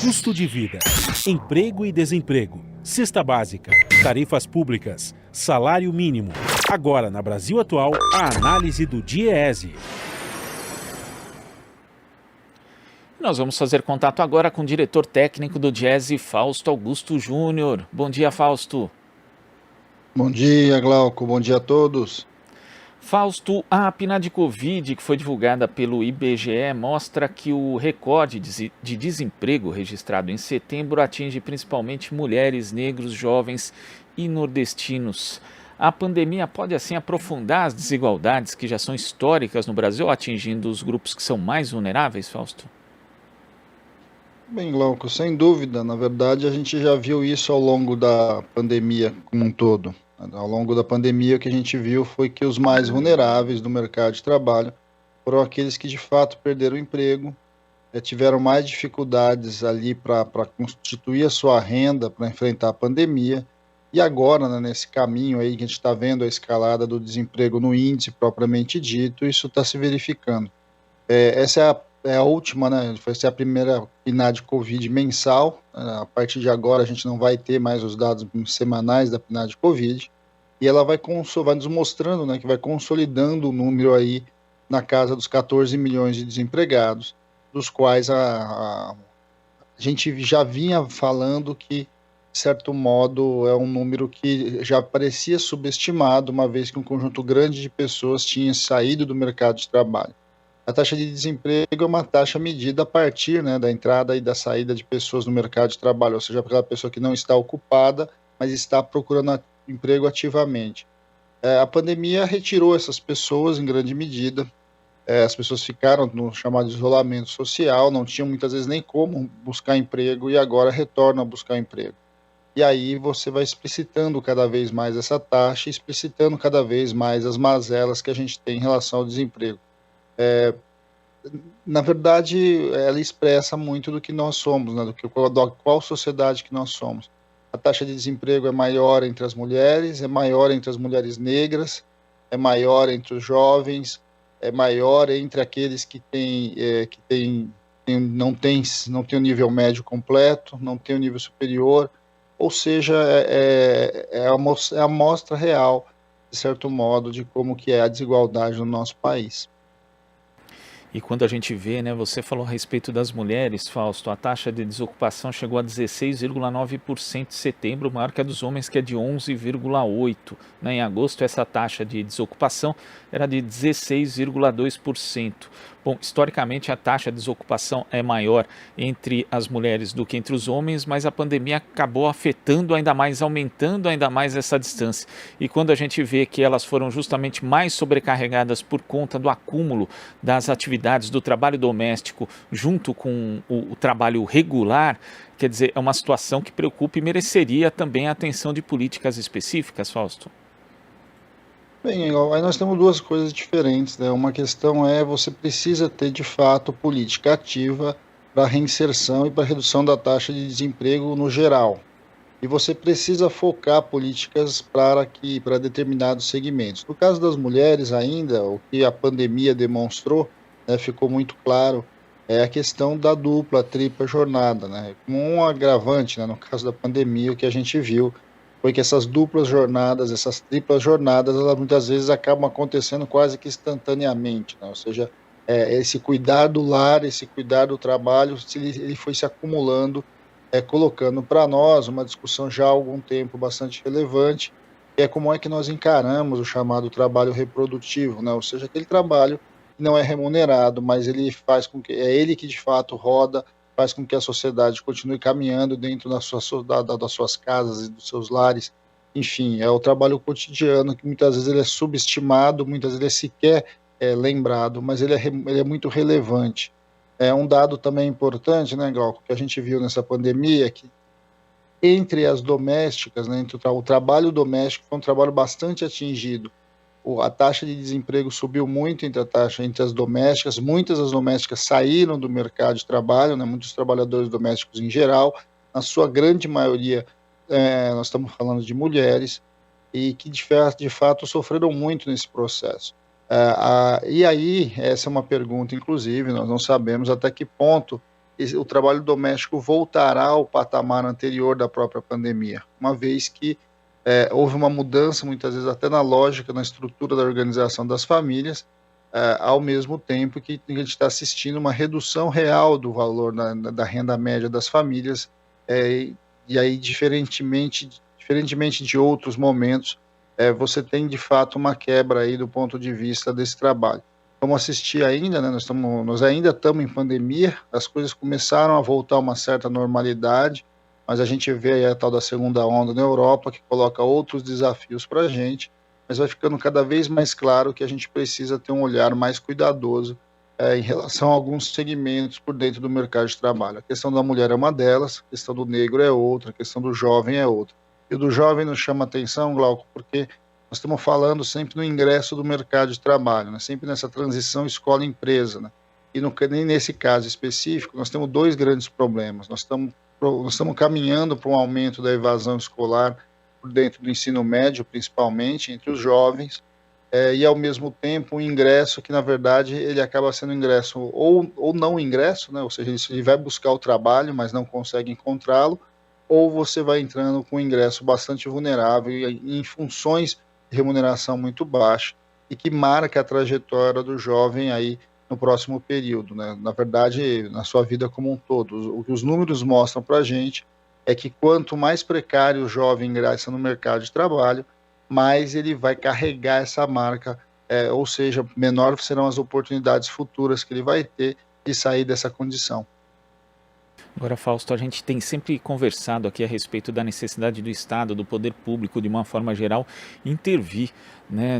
Custo de vida, emprego e desemprego, cesta básica, tarifas públicas, salário mínimo. Agora, na Brasil Atual, a análise do DIEESE. Nós vamos fazer contato agora com o diretor técnico do DIEESE, Fausto Augusto Júnior. Bom dia, Fausto. Bom dia, Glauco. Bom dia a todos. Fausto, a PNAD Covid, que foi divulgada pelo IBGE, mostra que o recorde de desemprego registrado em setembro atinge principalmente mulheres, negros, jovens e nordestinos. A pandemia pode, assim, aprofundar as desigualdades que já são históricas no Brasil, atingindo os grupos que são mais vulneráveis, Fausto? Bem, Glauco, sem dúvida. Na verdade, a gente já viu isso ao longo da pandemia como um todo. Ao longo da pandemia, o que a gente viu foi que os mais vulneráveis do mercado de trabalho foram aqueles que de fato perderam o emprego, tiveram mais dificuldades ali para constituir a sua renda para enfrentar a pandemia. E agora, né, nesse caminho aí que a gente está vendo a escalada do desemprego no índice propriamente dito, isso está se verificando. Essa é a última, né? Vai ser a primeira PNAD Covid mensal. A partir de agora a gente não vai ter mais os dados semanais da PNAD Covid. E ela vai nos mostrando, né, que vai consolidando o número aí na casa dos 14 milhões de desempregados, dos quais a gente já vinha falando que, de certo modo, é um número que já parecia subestimado, uma vez que um conjunto grande de pessoas tinha saído do mercado de trabalho. A taxa de desemprego é uma taxa medida a partir, né, da entrada e da saída de pessoas no mercado de trabalho, ou seja, aquela pessoa que não está ocupada, mas está procurando emprego ativamente. A pandemia retirou essas pessoas em grande medida, as pessoas ficaram no chamado isolamento social, não tinham muitas vezes nem como buscar emprego e agora retornam a buscar emprego. E aí você vai explicitando cada vez mais essa taxa, explicitando cada vez mais as mazelas que a gente tem em relação ao desemprego. Na verdade, ela expressa muito do que nós somos, né, qual sociedade que nós somos. A taxa de desemprego é maior entre as mulheres, é maior entre as mulheres negras, é maior entre os jovens, é maior entre aqueles que não têm o nível médio completo, não têm o nível superior, ou seja, é a amostra real, de certo modo, de como que é a desigualdade no nosso país. E quando a gente vê, né, você falou a respeito das mulheres, Fausto, a taxa de desocupação chegou a 16,9% em setembro, maior que a dos homens, que é de 11,8%. Né? Em agosto, essa taxa de desocupação era de 16,2%. Bom, historicamente, a taxa de desocupação é maior entre as mulheres do que entre os homens, mas a pandemia acabou afetando ainda mais, aumentando ainda mais essa distância. E quando a gente vê que elas foram justamente mais sobrecarregadas por conta do acúmulo das atividades do trabalho doméstico junto com o trabalho regular, quer dizer, é uma situação que preocupa e mereceria também a atenção de políticas específicas, Fausto. Bem, aí nós temos duas coisas diferentes, né? Uma questão é você precisa ter, de fato, política ativa para a reinserção e para a redução da taxa de desemprego no geral. E você precisa focar políticas para determinados segmentos. No caso das mulheres ainda, o que a pandemia demonstrou, né, ficou muito claro, é a questão da dupla, tripla jornada, né? Como um agravante, né, no caso da pandemia, o que a gente viu foi que essas duplas jornadas, essas triplas jornadas, elas muitas vezes acabam acontecendo quase que instantaneamente, né? Ou seja, esse cuidar do lar, esse cuidar do trabalho, ele foi se acumulando, colocando para nós uma discussão já há algum tempo bastante relevante, que é como é que nós encaramos o chamado trabalho reprodutivo, né? Ou seja, aquele trabalho que não é remunerado, mas ele faz com que, é ele que de fato roda, faz com que a sociedade continue caminhando dentro das suas casas e dos seus lares. Enfim, é o trabalho cotidiano que muitas vezes ele é subestimado, muitas vezes ele é sequer lembrado, mas ele é muito relevante. É um dado também importante, né, Glauco, que a gente viu nessa pandemia, que entre as domésticas, né, entre o trabalho doméstico, foi um trabalho bastante atingido. A taxa de desemprego subiu muito entre as domésticas, muitas das domésticas saíram do mercado de trabalho, né, muitos trabalhadores domésticos em geral, na sua grande maioria, nós estamos falando de mulheres, e que de fato sofreram muito nesse processo. E aí, essa é uma pergunta, inclusive, nós não sabemos até que ponto o trabalho doméstico voltará ao patamar anterior da própria pandemia, uma vez que houve uma mudança, muitas vezes até na lógica, na estrutura da organização das famílias, ao mesmo tempo que a gente está assistindo uma redução real do valor da renda média das famílias, e aí, diferentemente de outros momentos, você tem de fato uma quebra aí do ponto de vista desse trabalho. Vamos assistir ainda, né, nós ainda estamos em pandemia, as coisas começaram a voltar a uma certa normalidade, mas a gente vê aí a tal da segunda onda na Europa, que coloca outros desafios para a gente, mas vai ficando cada vez mais claro que a gente precisa ter um olhar mais cuidadoso em relação a alguns segmentos por dentro do mercado de trabalho. A questão da mulher é uma delas, a questão do negro é outra, a questão do jovem é outra. E o do jovem nos chama atenção, Glauco, porque nós estamos falando sempre no ingresso do mercado de trabalho, né? Sempre nessa transição escola-empresa, né? E nem nesse caso específico, nós temos dois grandes problemas. Nós estamos caminhando para um aumento da evasão escolar por dentro do ensino médio, principalmente, entre os jovens, e ao mesmo tempo um ingresso que, na verdade, ele acaba sendo ingresso ou não ingresso, né? Ou seja, ele vai buscar o trabalho, mas não consegue encontrá-lo, ou você vai entrando com um ingresso bastante vulnerável em funções de remuneração muito baixa e que marca a trajetória do jovem aí no próximo período, né? Na verdade, na sua vida como um todo. O que os números mostram para a gente é que quanto mais precário o jovem ingressa no mercado de trabalho, mais ele vai carregar essa marca, ou seja, menor serão as oportunidades futuras que ele vai ter de sair dessa condição. Agora, Fausto, a gente tem sempre conversado aqui a respeito da necessidade do Estado, do poder público, de uma forma geral, intervir, né,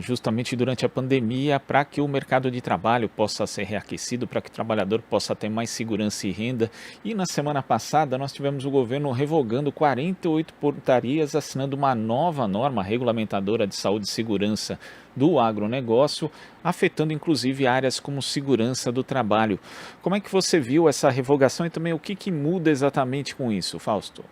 justamente durante a pandemia para que o mercado de trabalho possa ser reaquecido, para que o trabalhador possa ter mais segurança e renda. E na semana passada nós tivemos o governo revogando 48 portarias, assinando uma nova norma regulamentadora de saúde e segurança do agronegócio, afetando inclusive áreas como segurança do trabalho. Como é que você viu essa revogação e também o que muda exatamente com isso, Fausto?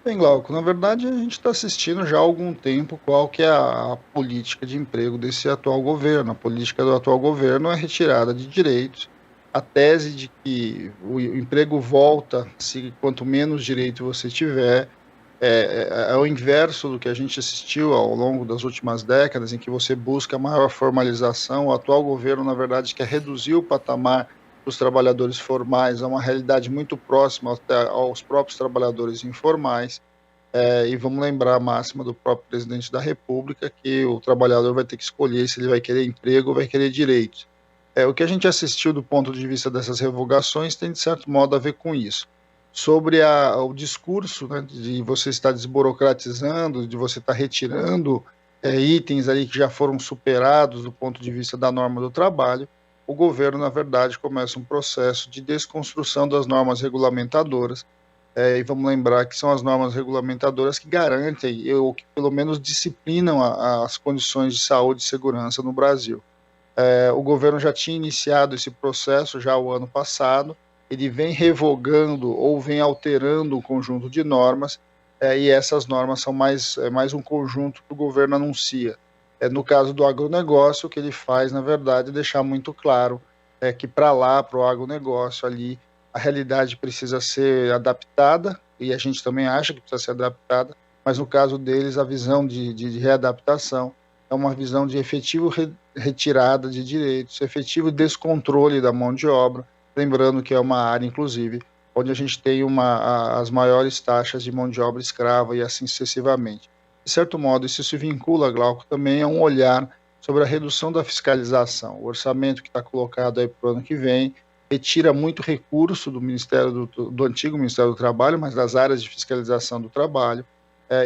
Bem, Glauco, na verdade a gente está assistindo já há algum tempo qual que é a política de emprego desse atual governo. A política do atual governo é retirada de direitos, a tese de que o emprego volta se quanto menos direito você tiver. É o inverso do que a gente assistiu ao longo das últimas décadas, em que você busca maior formalização. O atual governo, na verdade, quer reduzir o patamar dos trabalhadores formais a uma realidade muito próxima até aos próprios trabalhadores informais. E vamos lembrar a máxima do próprio presidente da República, que o trabalhador vai ter que escolher se ele vai querer emprego ou vai querer direitos. O que a gente assistiu do ponto de vista dessas revogações tem, de certo modo, a ver com isso. Sobre o discurso, né, de você estar desburocratizando, de você estar retirando itens ali que já foram superados do ponto de vista da norma do trabalho, o governo, na verdade, começa um processo de desconstrução das normas regulamentadoras, e vamos lembrar que são as normas regulamentadoras que garantem, ou que pelo menos disciplinam as condições de saúde e segurança no Brasil. O governo já tinha iniciado esse processo já o ano passado, ele vem revogando ou vem alterando um conjunto de normas, e essas normas são mais um conjunto que o governo anuncia. No caso do agronegócio, o que ele faz, na verdade, é deixar muito claro que para o agronegócio ali, a realidade precisa ser adaptada, e a gente também acha que precisa ser adaptada, mas no caso deles, a visão de readaptação é uma visão de efetivo retirada de direitos, efetivo descontrole da mão de obra, lembrando que é uma área, inclusive, onde a gente tem as maiores taxas de mão de obra escrava e assim sucessivamente. De certo modo, isso se vincula, Glauco, também a um olhar sobre a redução da fiscalização. O orçamento que está colocado aí para o ano que vem retira muito recurso do Ministério do antigo Ministério do Trabalho, mas das áreas de fiscalização do trabalho,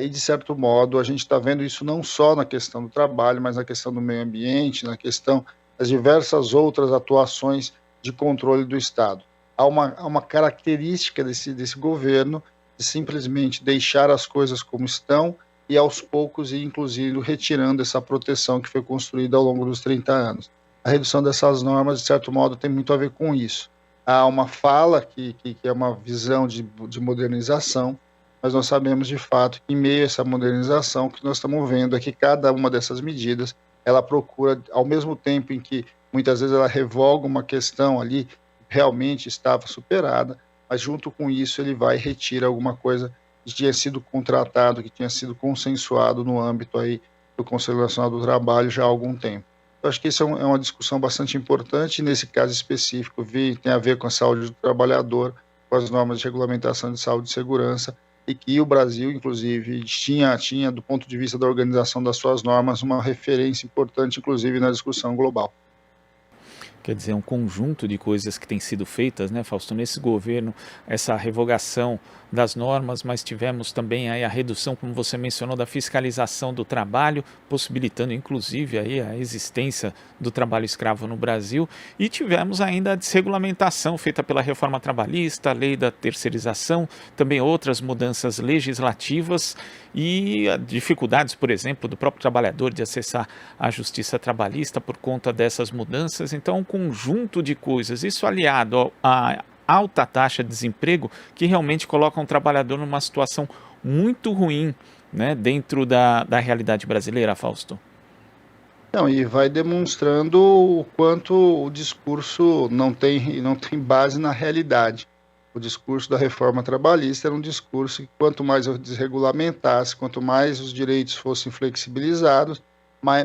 e de certo modo a gente está vendo isso não só na questão do trabalho, mas na questão do meio ambiente, na questão das diversas outras atuações de controle do Estado. Há uma característica desse governo de simplesmente deixar as coisas como estão e aos poucos ir inclusive retirando essa proteção que foi construída ao longo dos 30 anos. A redução dessas normas, de certo modo, tem muito a ver com isso. Há uma fala que é uma visão de modernização, mas nós sabemos de fato que em meio a essa modernização, o que nós estamos vendo é que cada uma dessas medidas, ela procura, ao mesmo tempo em que muitas vezes ela revoga uma questão ali, realmente estava superada, mas junto com isso ele vai retirar alguma coisa que tinha sido contratado, que tinha sido consensuado no âmbito aí do Conselho Nacional do Trabalho já há algum tempo. Eu acho que isso é uma discussão bastante importante, nesse caso específico tem a ver com a saúde do trabalhador, com as normas de regulamentação de saúde e segurança, e que o Brasil, inclusive, tinha, do ponto de vista da organização das suas normas, uma referência importante, inclusive, na discussão global. Quer dizer, um conjunto de coisas que têm sido feitas, né, Fausto, nesse governo, essa revogação das normas, mas tivemos também aí a redução, como você mencionou, da fiscalização do trabalho, possibilitando inclusive aí a existência do trabalho escravo no Brasil, e tivemos ainda a desregulamentação feita pela reforma trabalhista, a lei da terceirização, também outras mudanças legislativas e dificuldades, por exemplo, do próprio trabalhador de acessar a justiça trabalhista por conta dessas mudanças. Então, um conjunto de coisas, isso aliado à alta taxa de desemprego, que realmente coloca um trabalhador numa situação muito ruim, né, dentro da realidade brasileira, Fausto. Não, e vai demonstrando o quanto o discurso não tem base na realidade. O discurso da reforma trabalhista era um discurso que quanto mais eu desregulamentasse, quanto mais os direitos fossem flexibilizados,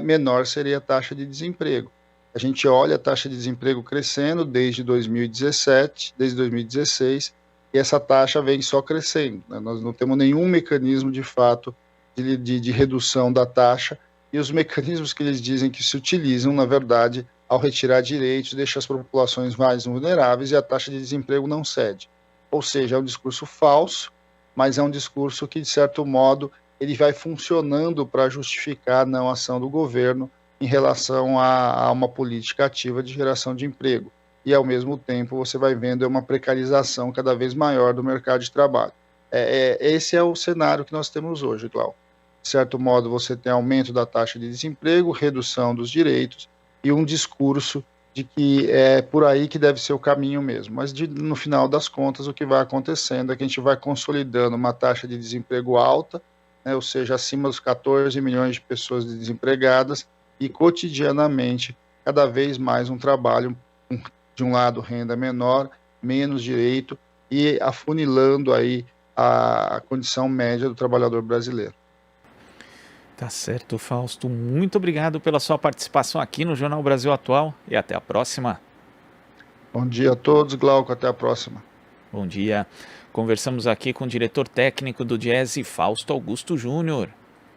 menor seria a taxa de desemprego. A gente olha a taxa de desemprego crescendo desde 2017, desde 2016, e essa taxa vem só crescendo, né? Nós não temos nenhum mecanismo de fato de redução da taxa, e os mecanismos que eles dizem que se utilizam, na verdade, ao retirar direitos, deixa as populações mais vulneráveis e a taxa de desemprego não cede. Ou seja, é um discurso falso, mas é um discurso que, de certo modo, ele vai funcionando para justificar a não ação do governo em relação a uma política ativa de geração de emprego. E, ao mesmo tempo, você vai vendo uma precarização cada vez maior do mercado de trabalho. Esse é o cenário que nós temos hoje, Glauco. De certo modo, você tem aumento da taxa de desemprego, redução dos direitos e um discurso de que é por aí que deve ser o caminho mesmo. Mas, no final das contas, o que vai acontecendo é que a gente vai consolidando uma taxa de desemprego alta, né, ou seja, acima dos 14 milhões de pessoas desempregadas, e cotidianamente, cada vez mais um trabalho, de um lado, renda menor, menos direito, e afunilando aí a condição média do trabalhador brasileiro. Tá certo, Fausto. Muito obrigado pela sua participação aqui no Jornal Brasil Atual e até a próxima. Bom dia a todos, Glauco, até a próxima. Bom dia. Conversamos aqui com o diretor técnico do Diese, Fausto Augusto Júnior.